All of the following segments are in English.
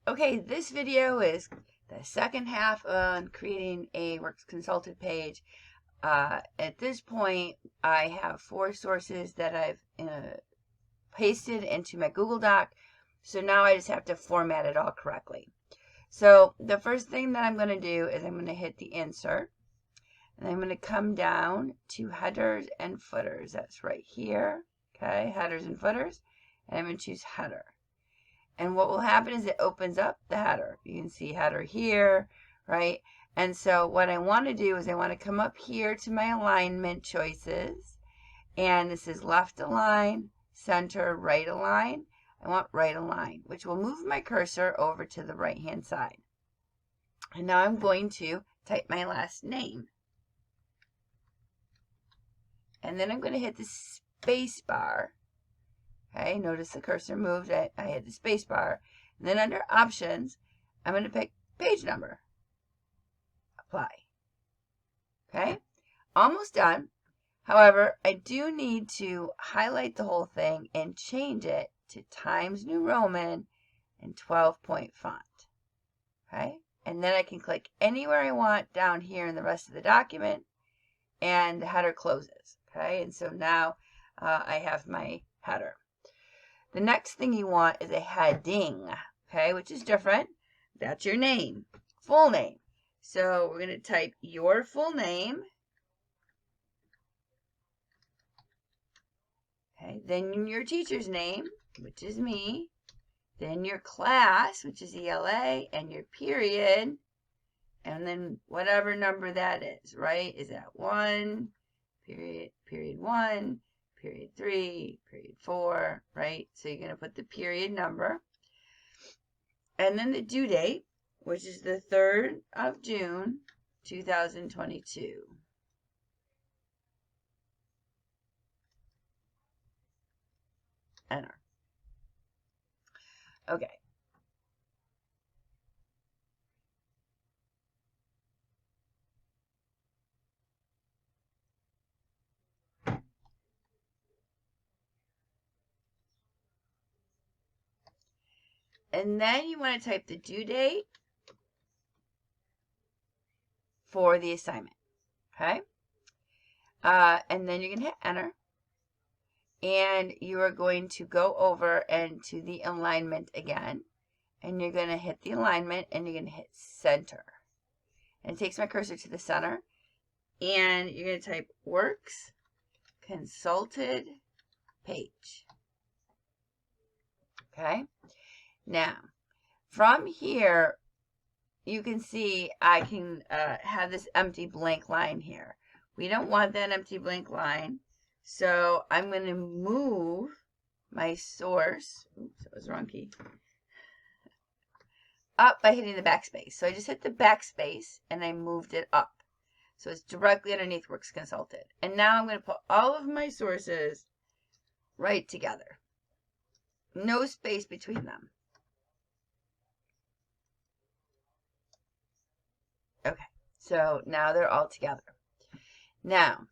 Okay, this video is the second half on creating a Works Consulted page. At this point, I have 4 sources that I've pasted into my Google Doc. So now I just have to format it all correctly. So the first thing that I'm going to do is I'm going to hit the insert. And I'm going to come down to headers and footers. That's right here. Okay, headers and footers. And I'm going to choose header. And what will happen is it opens up the header. You can see header here, right? And so what I want to do is I want to come up here to my alignment choices. And this is left align, center, right align. I want right align, which will move my cursor over to the right hand side. And now I'm going to type my last name. And then I'm going to hit the space bar. Okay, notice the cursor moved. I hit the space bar. And then under options, I'm going to pick page number. Apply. Okay, almost done. However, I do need to highlight the whole thing and change it to Times New Roman and 12-point font. Okay, and then I can click anywhere I want down here in the rest of the document and the header closes. Okay, and so now I have my header. The next thing you want is a heading, okay, which is different. That's your name, full name. So we're going to type your full name. Okay, then your teacher's name, which is me. Then your class, which is ELA, and your period. And then whatever number that is, right? Is that 1, period 1, period 3, period 4, right? So you're going to put the period number. And then the due date, which is the 3rd of June, 2022. Enter. Okay. And then you want to type the due date for the assignment. Okay? And then you're going to hit enter. And you are going to go over and to the alignment again. And you're going to hit the alignment and you're going to hit center. And it takes my cursor to the center. And you're going to type Works Consulted Page. Okay? Now, from here, you can see I can have this empty blank line here. We don't want that empty blank line. So I'm going to move my source. Oops, that was the wrong key. Up by hitting the backspace. So I just hit the backspace and I moved it up. So it's directly underneath Works Consulted. And now I'm going to put all of my sources right together. No space between them. Okay, so now they're all together. Now,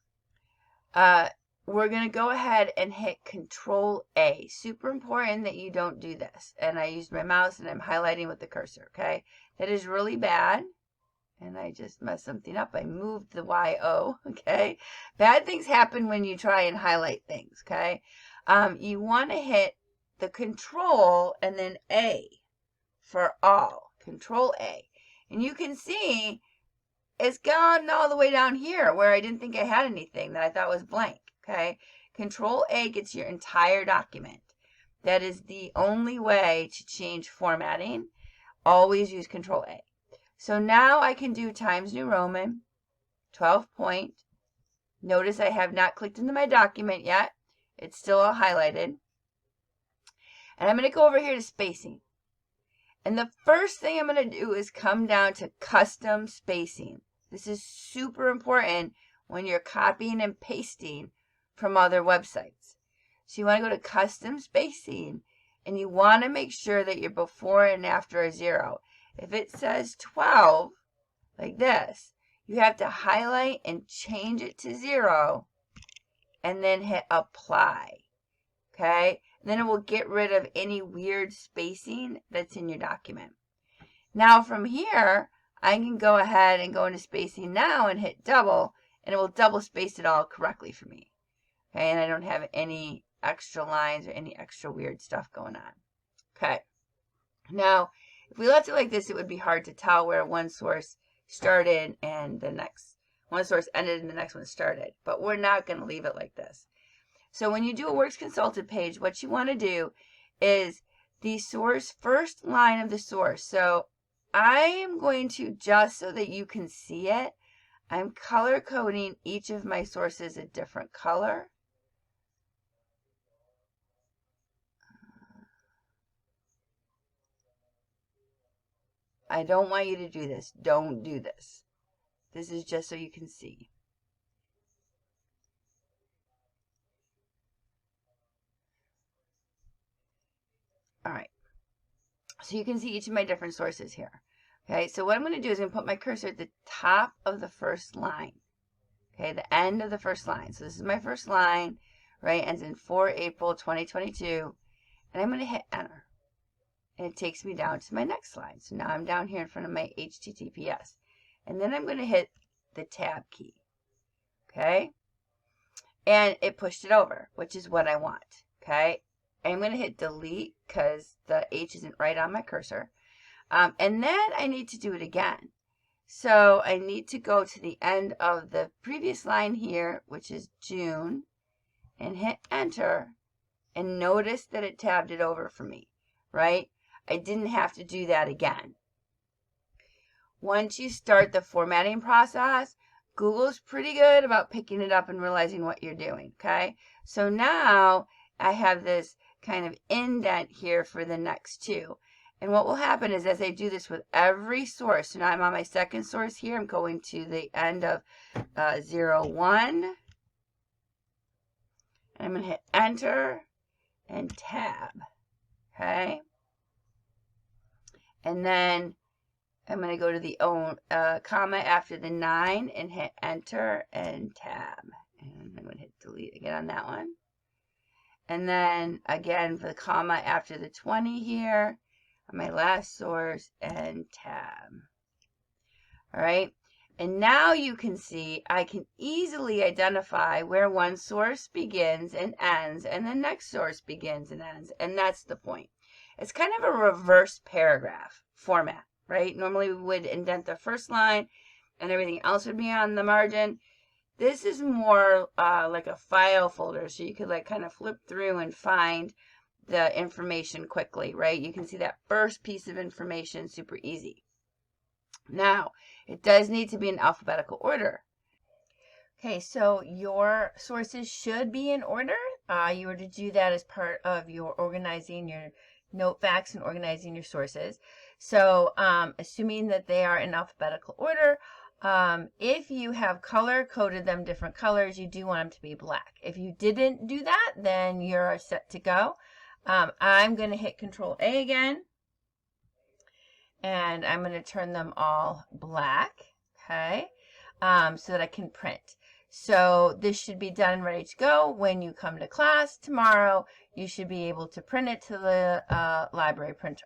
we're going to go ahead and hit Control A. Super important that you don't do this. And I used my mouse and I'm highlighting with the cursor, okay? That is really bad. And I just messed something up. I moved the YO, okay? Bad things happen when you try and highlight things, okay? You want to hit the Control and then A for all. Control A. And you can see it's gone all the way down here where I didn't think I had anything that I thought was blank. Okay, Control A gets your entire document. That is the only way to change formatting. Always use Control A. So now I can do Times New Roman, 12-point. Notice I have not clicked into my document yet. It's still all highlighted. And I'm going to go over here to spacing. And the first thing I'm going to do is come down to custom spacing. This is super important when you're copying and pasting from other websites. So you want to go to custom spacing and you want to make sure that your before and after are 0. If it says 12 like this, you have to highlight and change it to 0 and then hit apply. Okay? And then it will get rid of any weird spacing that's in your document. Now from here, I can go ahead and go into spacing now and hit double, and it will double space it all correctly for me. Okay, and I don't have any extra lines or any extra weird stuff going on. Okay, now if we left it like this, it would be hard to tell where one source started and the next one source ended and the next one started, but we're not going to leave it like this. So when you do a Works Consulted page, what you want to do is the source, first line of the source. So I am going to, just so that you can see it, I'm color coding each of my sources a different color. I don't want you to do this. Don't do this. This is just so you can see. All right. So you can see each of my different sources here. Okay, so what I'm going to do is I'm going to put my cursor at the top of the first line. Okay, the end of the first line. So this is my first line, right? Ends in 4 April 2022. And I'm going to hit enter. And it takes me down to my next line. So now I'm down here in front of my HTTPS. And then I'm going to hit the tab key. Okay? And it pushed it over, which is what I want. Okay? I'm going to hit delete because the H isn't right on my cursor. And then I need to do it again. So I need to go to the end of the previous line here, which is June, and hit enter. And notice that it tabbed it over for me, right? I didn't have to do that again. Once you start the formatting process, Google's pretty good about picking it up and realizing what you're doing, okay? So now I have this kind of indent here for the next two. And what will happen is as I do this with every source, so now I'm on my second source here, I'm going to the end of 01. And I'm going to hit enter and tab, okay? And then I'm going to go to the comma after the 9 and hit enter and tab. And I'm going to hit delete again on that one. And then again for the comma after the 20 here, on my last source, and tab. All right. And now you can see I can easily identify where one source begins and ends and the next source begins and ends. And that's the point. It's kind of a reverse paragraph format, right? Normally we would indent the first line and everything else would be on the margin. This is more like a file folder, so you could like kind of flip through and find the information quickly, right? You can see that first piece of information super easy. Now, it does need to be in alphabetical order. Okay, so your sources should be in order. You were to do that as part of your organizing your note facts and organizing your sources. So, assuming that they are in alphabetical order, if you have color coded them different colors, you do want them to be black. If you didn't do that, then you're set to go. I'm going to hit Control A again, and I'm going to turn them all black, okay, so that I can print. So this should be done and ready to go. When you come to class tomorrow, you should be able to print it to the library printer.